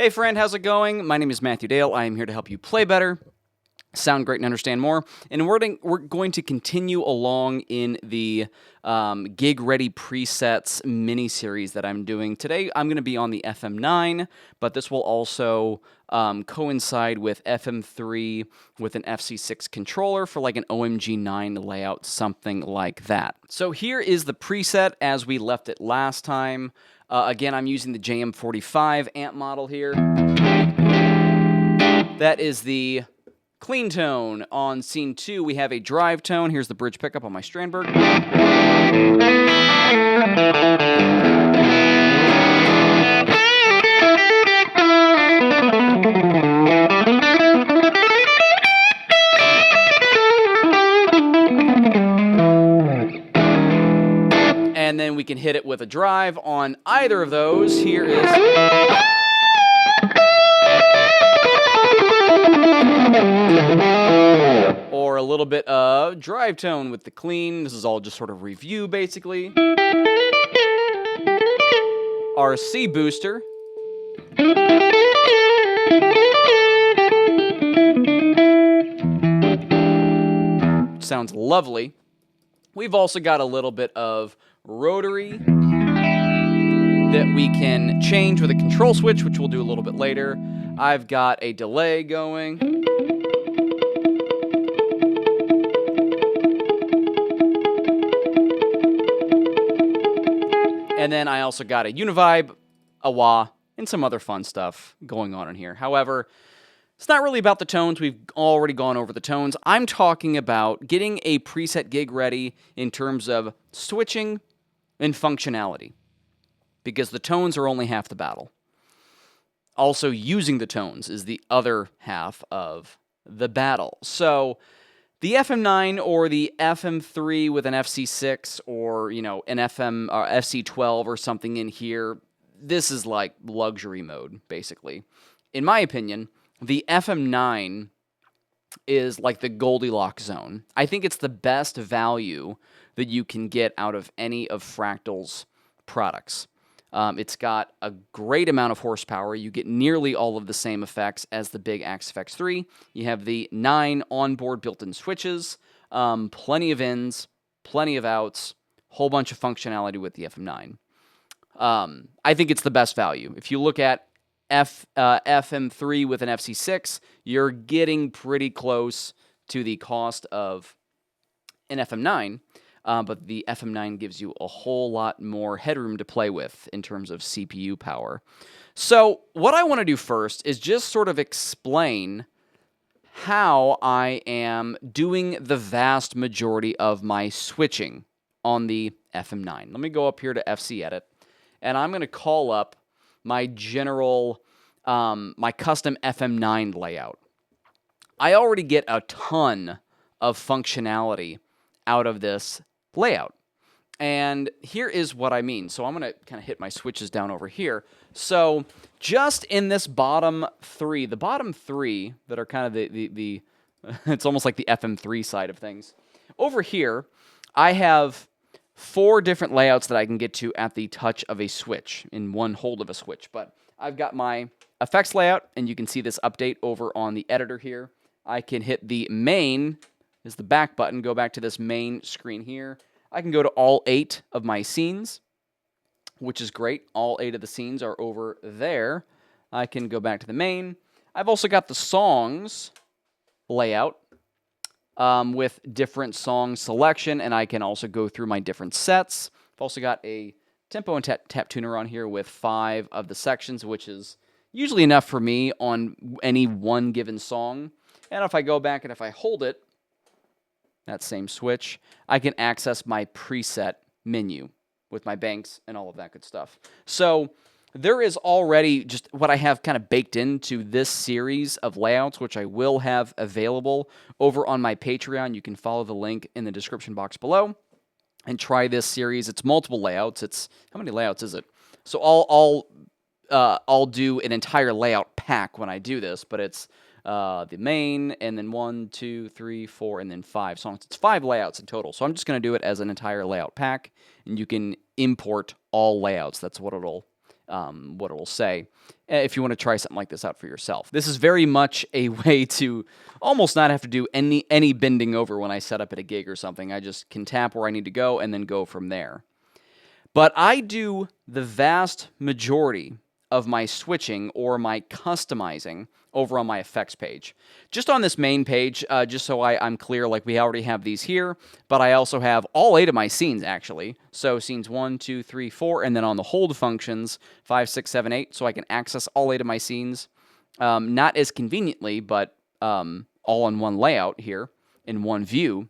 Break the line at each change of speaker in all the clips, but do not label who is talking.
Hey friend, how's it going? My name is Matthew Dale. I am here to help you play better, sound great, and understand more. And we're going to continue along in the Gig Ready Presets mini-series that I'm doing. Today I'm going to be on the FM9, but this will also coincide with FM3 with an FC6 controller for like an OMG9 layout, something like that. So here is the preset as we left it last time. Again, I'm using the JM45 amp model here. That is the clean tone. On scene 2, we have a drive tone. Here's the bridge pickup on my Strandberg. And then we can hit it with a drive on either of those. Here is... or a little bit of drive tone with the clean. This is all just sort of review, basically. RC booster. Sounds lovely. We've also got a little bit of rotary that we can change with a control switch, which we'll do a little bit later. I've got a delay going. And then I also got a Univibe, a wah, and some other fun stuff going on in here. However, it's not really about the tones. We've already gone over the tones. I'm talking about getting a preset gig ready in terms of switching and functionality, because the tones are only half the battle. Also, using the tones is the other half of the battle. So the FM9 or the FM3 with an FC6 or, an FM or FC12 or something in here, this is like luxury mode, basically. In my opinion, the FM9 is like the Goldilocks zone. I think it's the best value that you can get out of any of Fractal's products. It's got a great amount of horsepower. You get nearly all of the same effects as the big Axe-Fx 3. You have the 9 onboard built-in switches, plenty of ins, plenty of outs, whole bunch of functionality with the FM9. I think it's the best value. If you look at FM3 with an FC6, you're getting pretty close to the cost of an FM9. But the FM9 gives you a whole lot more headroom to play with in terms of CPU power. So what I want to do first is just sort of explain how I am doing the vast majority of my switching on the FM9. Let me go up here to FC Edit, and I'm going to call up my general, my custom FM9 layout. I already get a ton of functionality out of this layout. And here is what I mean. So I'm going to kind of hit my switches down over here. So just in this bottom three, the bottom three that are kind of the it's almost like the FM3 side of things. Over here, I have 4 different layouts that I can get to at the touch of a switch, in one hold of a switch. But I've got my effects layout, and you can see this update over on the editor here. I can hit the main, is the back button, go back to this main screen here. I can go to all 8 of my scenes, which is great. All 8 of the scenes are over there. I can go back to the main. I've also got the songs layout with different song selection, and I can also go through my different sets. I've also got a tempo and tap tuner on here with 5 of the sections, which is usually enough for me on any one given song. And if I go back and if I hold it, that same switch, I can access my preset menu with my banks and all of that good stuff. So there is already just what I have kind of baked into this series of layouts, which I will have available over on my Patreon. You can follow the link in the description box below and try this series. It's multiple layouts. It's, how many layouts is it? So I'll do an entire layout pack when I do this, but it's the main, and then 1, 2, 3, 4, and then 5 songs. It's 5 layouts in total. So I'm just going to do it as an entire layout pack, and you can import all layouts. That's what it'll what it will say if you want to try something like this out for yourself. This is very much a way to almost not have to do any bending over when I set up at a gig or something. I just can tap where I need to go and then go from there. But I do the vast majority of my switching or my customizing over on my effects page. Just on this main page, just so I'm clear, like we already have these here, but I also have all 8 of my scenes actually. So scenes 1, 2, 3, 4, and then on the hold functions, 5, 6, 7, 8, so I can access all 8 of my scenes. Not as conveniently, but all in one layout here, in one view.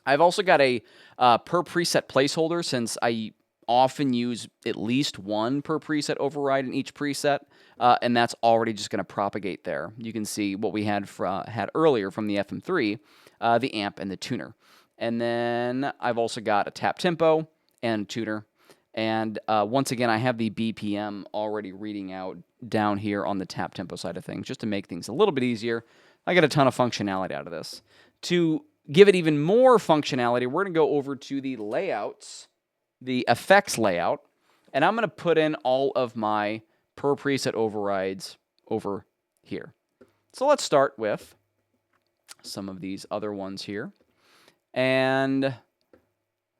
I've also got a per preset placeholder, since I often use at least one per preset override in each preset, and that's already just going to propagate there. You can see what we had earlier from the FM3, the amp and the tuner. And then I've also got a tap tempo and tuner. And once again, I have the BPM already reading out down here on the tap tempo side of things, just to make things a little bit easier. I got a ton of functionality out of this. To give it even more functionality, we're going to go over to the layouts, the effects layout, and I'm going to put in all of my per preset overrides over here. So let's start with some of these other ones here. And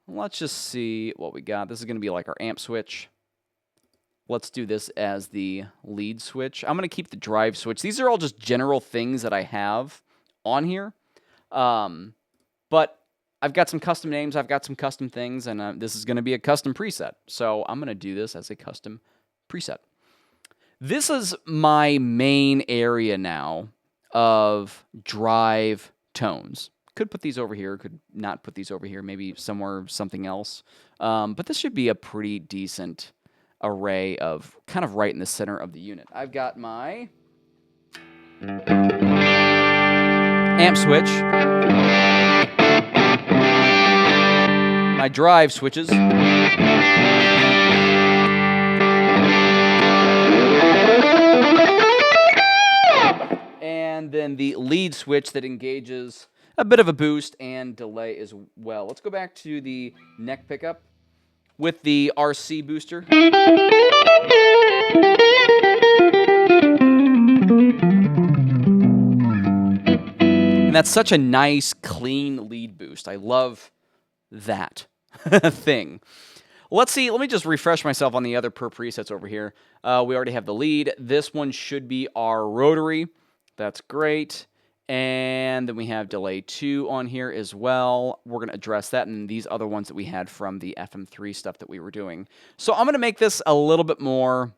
let's just see what we got. This is going to be like our amp switch. Let's do this as the lead switch. I'm going to keep the drive switch. These are all just general things that I have on here. But I've got some custom names, I've got some custom things, and this is going to be a custom preset. So I'm going to do this as a custom preset. This is my main area now of drive tones. Could put these over here, could not put these over here, maybe somewhere, something else. But this should be a pretty decent array of kind of right in the center of the unit. I've got my amp switch, my drive switches, and then the lead switch that engages a bit of a boost and delay as well. Let's go back to the neck pickup with the RC booster. And that's such a nice, clean lead boost. I love that thing. Let's see. Let me just refresh myself on the other per presets over here. We already have the lead. This one should be our rotary. That's great. And then we have delay 2 on here as well. We're going to address that and these other ones that we had from the FM3 stuff that we were doing. So I'm going to make this a little bit more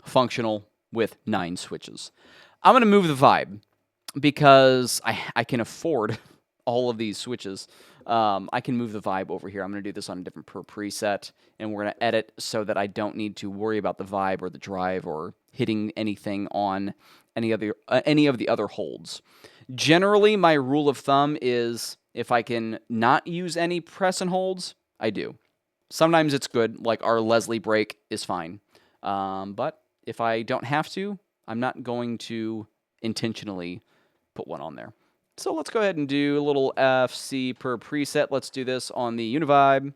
functional with 9 switches. I'm going to move the vibe because I can afford all of these switches. I can move the vibe over here. I'm going to do this on a different per preset, and we're going to edit so that I don't need to worry about the vibe or the drive or hitting anything on any of the other holds. Generally, my rule of thumb is if I can not use any press and holds, I do. Sometimes it's good, like our Leslie break is fine. But if I don't have to, I'm not going to intentionally put one on there. So let's go ahead and do a little FC per preset. Let's do this on the Univibe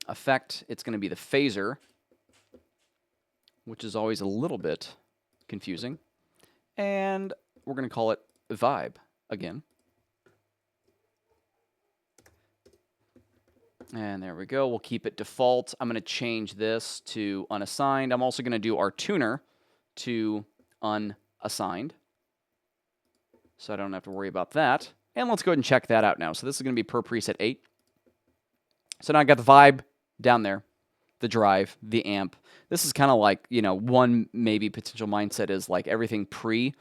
effect. It's going to be the phaser, which is always a little bit confusing. And we're going to call it vibe again. And there we go. We'll keep it default. I'm going to change this to unassigned. I'm also going to do our tuner to unassigned, so I don't have to worry about that. And let's go ahead and check that out now. So this is going to be per preset 8. So now I got the vibe down there, the drive, the amp. This is kind of like, one maybe potential mindset is like everything pre,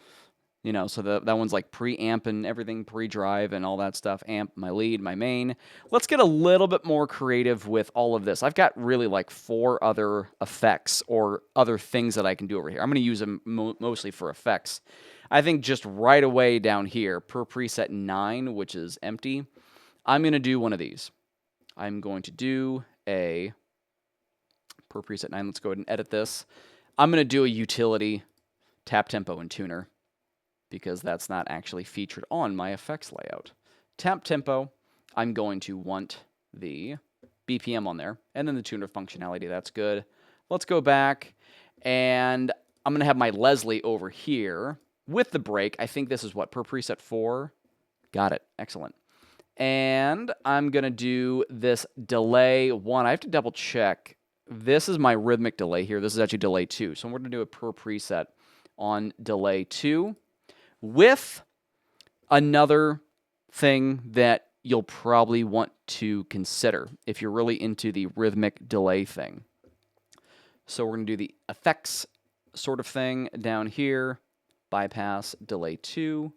so that one's like pre-amp and everything, pre-drive and all that stuff. Amp, my lead, my main. Let's get a little bit more creative with all of this. I've got really like 4 other effects or other things that I can do over here. I'm going to use them mostly for effects. I think just right away down here, per preset 9, which is empty, I'm going to do one of these. I'm going to do a per preset 9. Let's go ahead and edit this. I'm going to do a utility tap tempo and tuner because that's not actually featured on my effects layout. Tap tempo, I'm going to want the BPM on there, and then the tuner functionality, that's good. let's go back, and I'm going to have my Leslie over here with the break. I think this is what, per preset 4? Got it. Excellent. And I'm going to do this delay 1. I have to double check. This is my rhythmic delay here. This is actually delay 2. So we're going to do it per preset on delay 2 with another thing that you'll probably want to consider if you're really into the rhythmic delay thing. So we're going to do the effects sort of thing down here, bypass delay 2.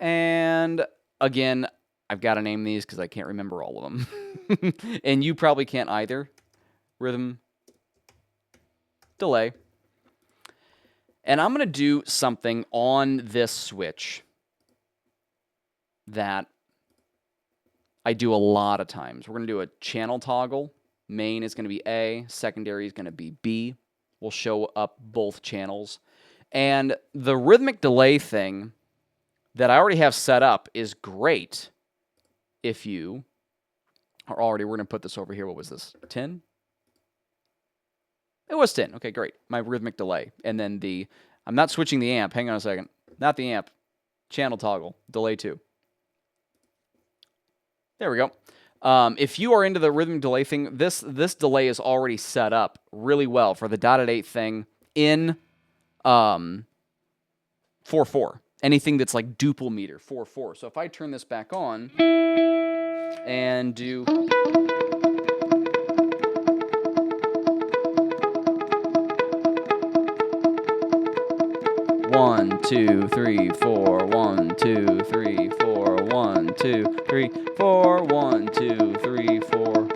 And again, I've got to name these because I can't remember all of them. And you probably can't either. Rhythm, delay. And I'm going to do something on this switch that I do a lot of times. We're going to do a channel toggle. Main is going to be A, secondary is going to be B. We'll show up both channels. And the rhythmic delay thing that I already have set up is great if you are already, we're going to put this over here. What was this? 10? It was 10. Okay, great. My rhythmic delay. And then I'm not switching the amp. Hang on a second. Not the amp. Channel toggle. Delay 2. There we go. If you are into the rhythmic delay thing, this delay is already set up really well for the dotted 8 thing in 4/4. Anything that's like duple meter, 4/4. So if I turn this back on and do 1, 2, 3, 4, 1, 2, 3, 4, 1, 2, 3, 4, 1, 2, 3, 4.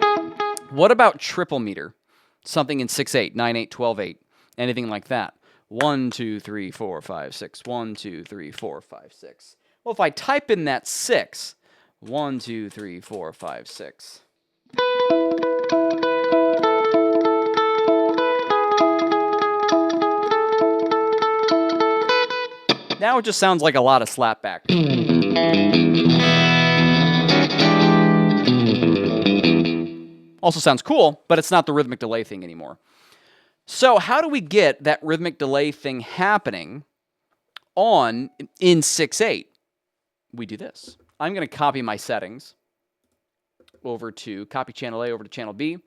What about triple meter? Something in 6/8, 9/8, 12/8, anything like that. 1, 2, 3, 4, 5, 6. 1, 2, 3, 4, 5, 6. Well, if I type in that 6, 1, 2, 3, 4, 5, 6. Now it just sounds like a lot of slapback. Also sounds cool, but it's not the rhythmic delay thing anymore. So how do we get that rhythmic delay thing happening in 6/8? We do this. I'm going to copy my settings over to copy channel A over to channel B,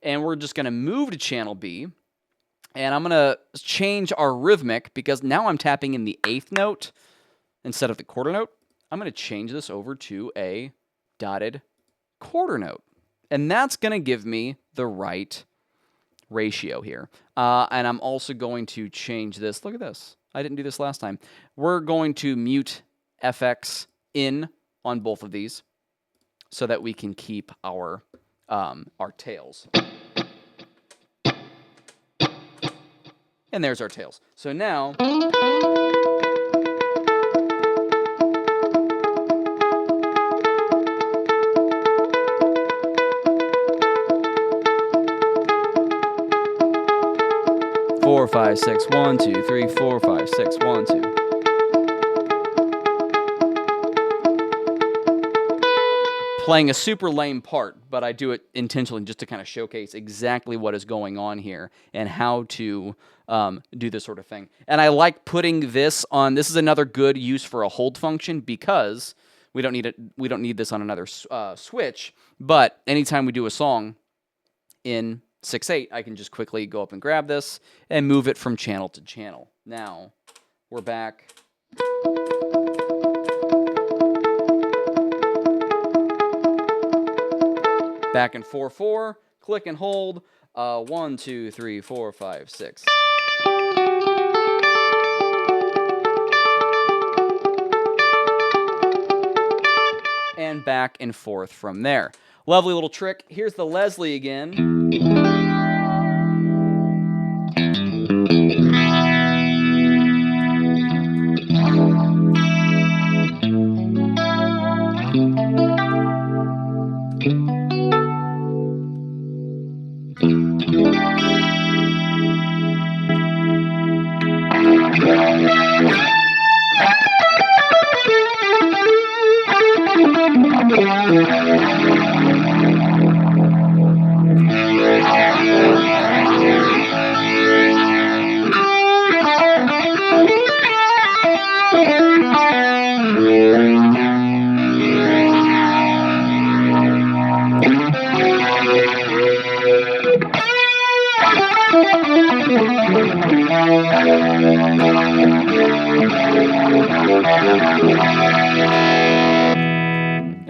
and we're just going to move to channel B, and I'm going to change our rhythmic because now I'm tapping in the 8th note instead of the quarter note. I'm going to change this over to a dotted quarter note, and that's going to give me the right ratio here. And I'm also going to change this. Look at this. I didn't do this last time. We're going to mute FX in on both of these so that we can keep our tails. And there's our tails. So now 4, 5, 6, 1, 2, 3, 4, 5, 6, 1, 2. Playing a super lame part, but I do it intentionally just to kind of showcase exactly what is going on here and how to do this sort of thing. And I like putting this on. This is another good use for a hold function because we don't need it. We don't need this on another switch. But anytime we do a song in 6/8, I can just quickly go up and grab this and move it from channel to channel. Now we're back. Back in 4/4, click and hold. 1, 2, 3, 4, 5, 6. And back and forth from there. Lovely little trick. Here's the Leslie again.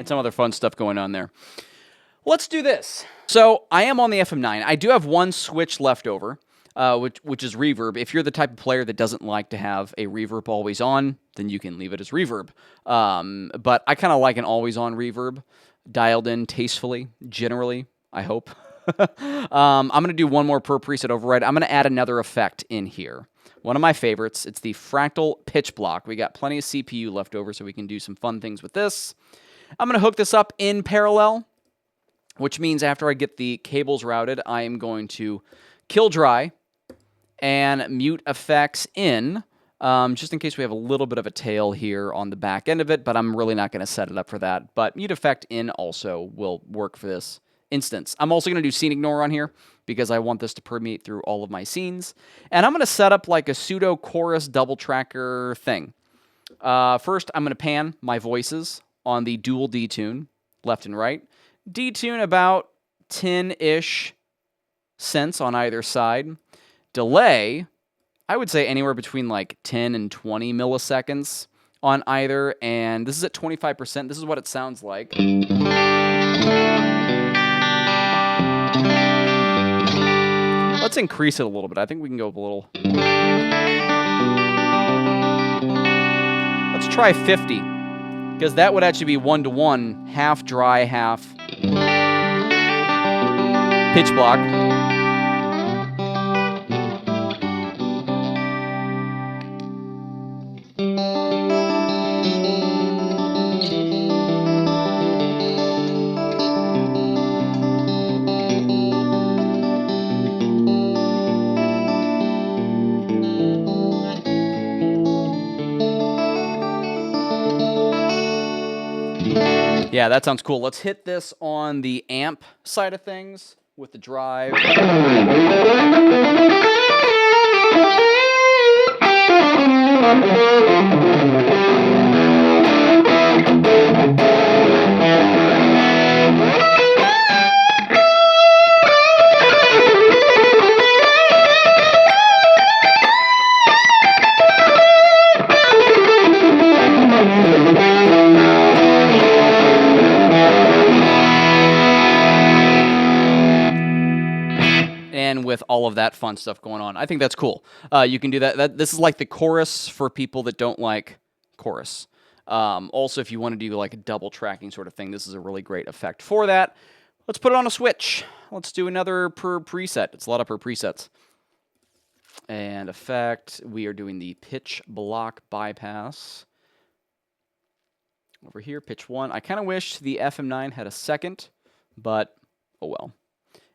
and some other fun stuff going on there. Let's do this. So I am on the FM9. I do have one switch left over, which is reverb. If you're the type of player that doesn't like to have a reverb always on, then you can leave it as reverb. But I kind of like an always on reverb, dialed in tastefully, generally, I hope. I'm going to do one more per preset override. I'm going to add another effect in here. One of my favorites. It's the Fractal Pitch Block. We got plenty of CPU left over, so we can do some fun things with this. I'm going to hook this up in parallel, which means after I get the cables routed, I am going to kill dry and mute effects in, just in case we have a little bit of a tail here on the back end of it, but I'm really not going to set it up for that. But mute effect in also will work for this instance. I'm also going to do scene ignore on here because I want this to permeate through all of my scenes. And I'm going to set up like a pseudo chorus double tracker thing. First, I'm going to pan my voices on the dual detune, left and right. Detune about 10-ish cents on either side. Delay, I would say anywhere between like 10 and 20 milliseconds on either. And this is at 25%. This is what it sounds like. Let's increase it a little bit. I think we can go a little. Let's try 50, because that would actually be 1-to-1, half dry, half pitch block. Yeah, that sounds cool. Let's hit this on the amp side of things with the drive. With all of that fun stuff going on. I think that's cool. You can do that. This is like the chorus for people that don't like chorus. Also, if you want to do like a double tracking sort of thing, this is a really great effect for that. Let's put it on a switch. Let's do another per preset. It's a lot of per presets. And effect, we are doing the pitch block bypass. Over here, pitch 1. I kind of wish the FM9 had a second, but oh well.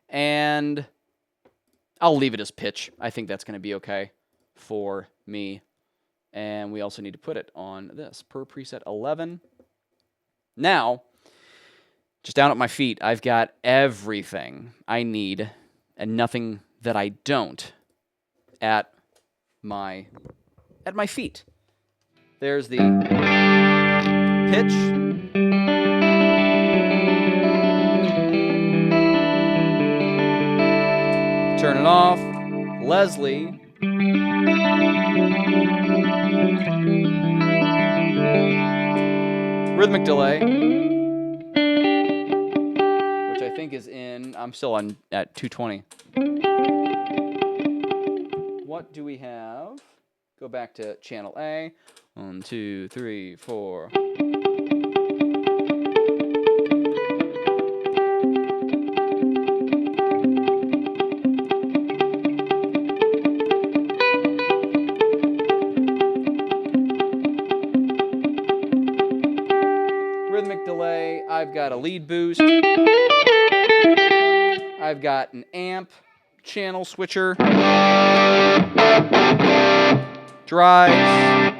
And I'll leave it as pitch. I think that's going to be okay for me. And we also need to put it on this, per preset 11. Now, just down at my feet, I've got everything I need and nothing that I don't at my feet. There's the pitch. Turn it off. Leslie. Rhythmic delay. Which I think is in, I'm still on at 220. What do we have? Go back to channel A. 1, 2, 3, 4. Rhythmic delay. I've got a lead boost. I've got an amp, channel switcher, drives,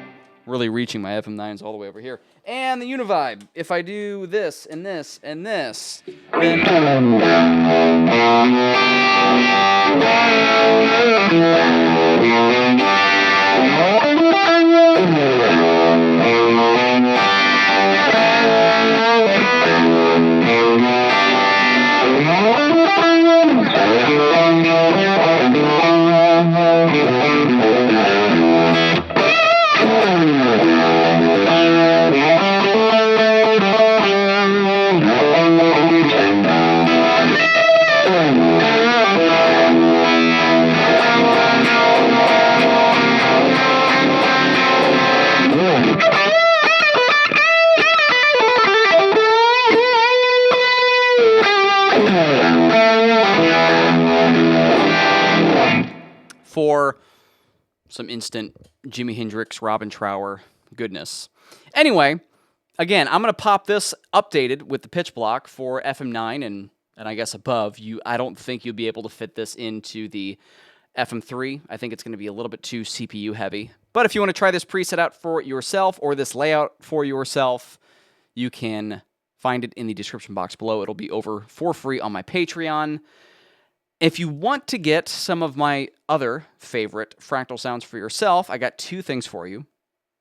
really reaching my FM9s all the way over here, and the Univibe. If I do this and this and this, then or some instant Jimi Hendrix, Robin Trower goodness. Anyway, again, I'm going to pop this updated with the pitch block for FM9 and I guess above. I don't think you'll be able to fit this into the FM3. I think it's going to be a little bit too CPU heavy. But if you want to try this preset out for yourself or this layout for yourself, you can find it in the description box below. It'll be over for free on my Patreon. If you want to get some of my other favorite Fractal sounds for yourself, I got two things for you.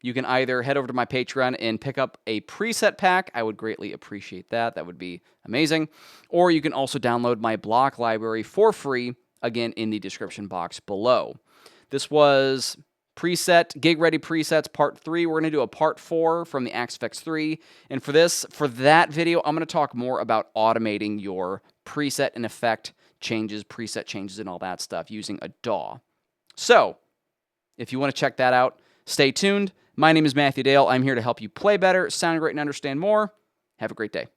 You can either head over to my Patreon and pick up a preset pack. I would greatly appreciate that. That would be amazing. Or you can also download my block library for free, again, in the description box below. This was preset, Gig Ready Presets Part 3. We're going to do a Part 4 from the Axe FX 3. And for that video, I'm going to talk more about automating your preset and effect changes, preset changes, and all that stuff using a DAW. So, if you want to check that out, stay tuned. My name is Matthew Dale. I'm here to help you play better, sound great, and understand more. Have a great day.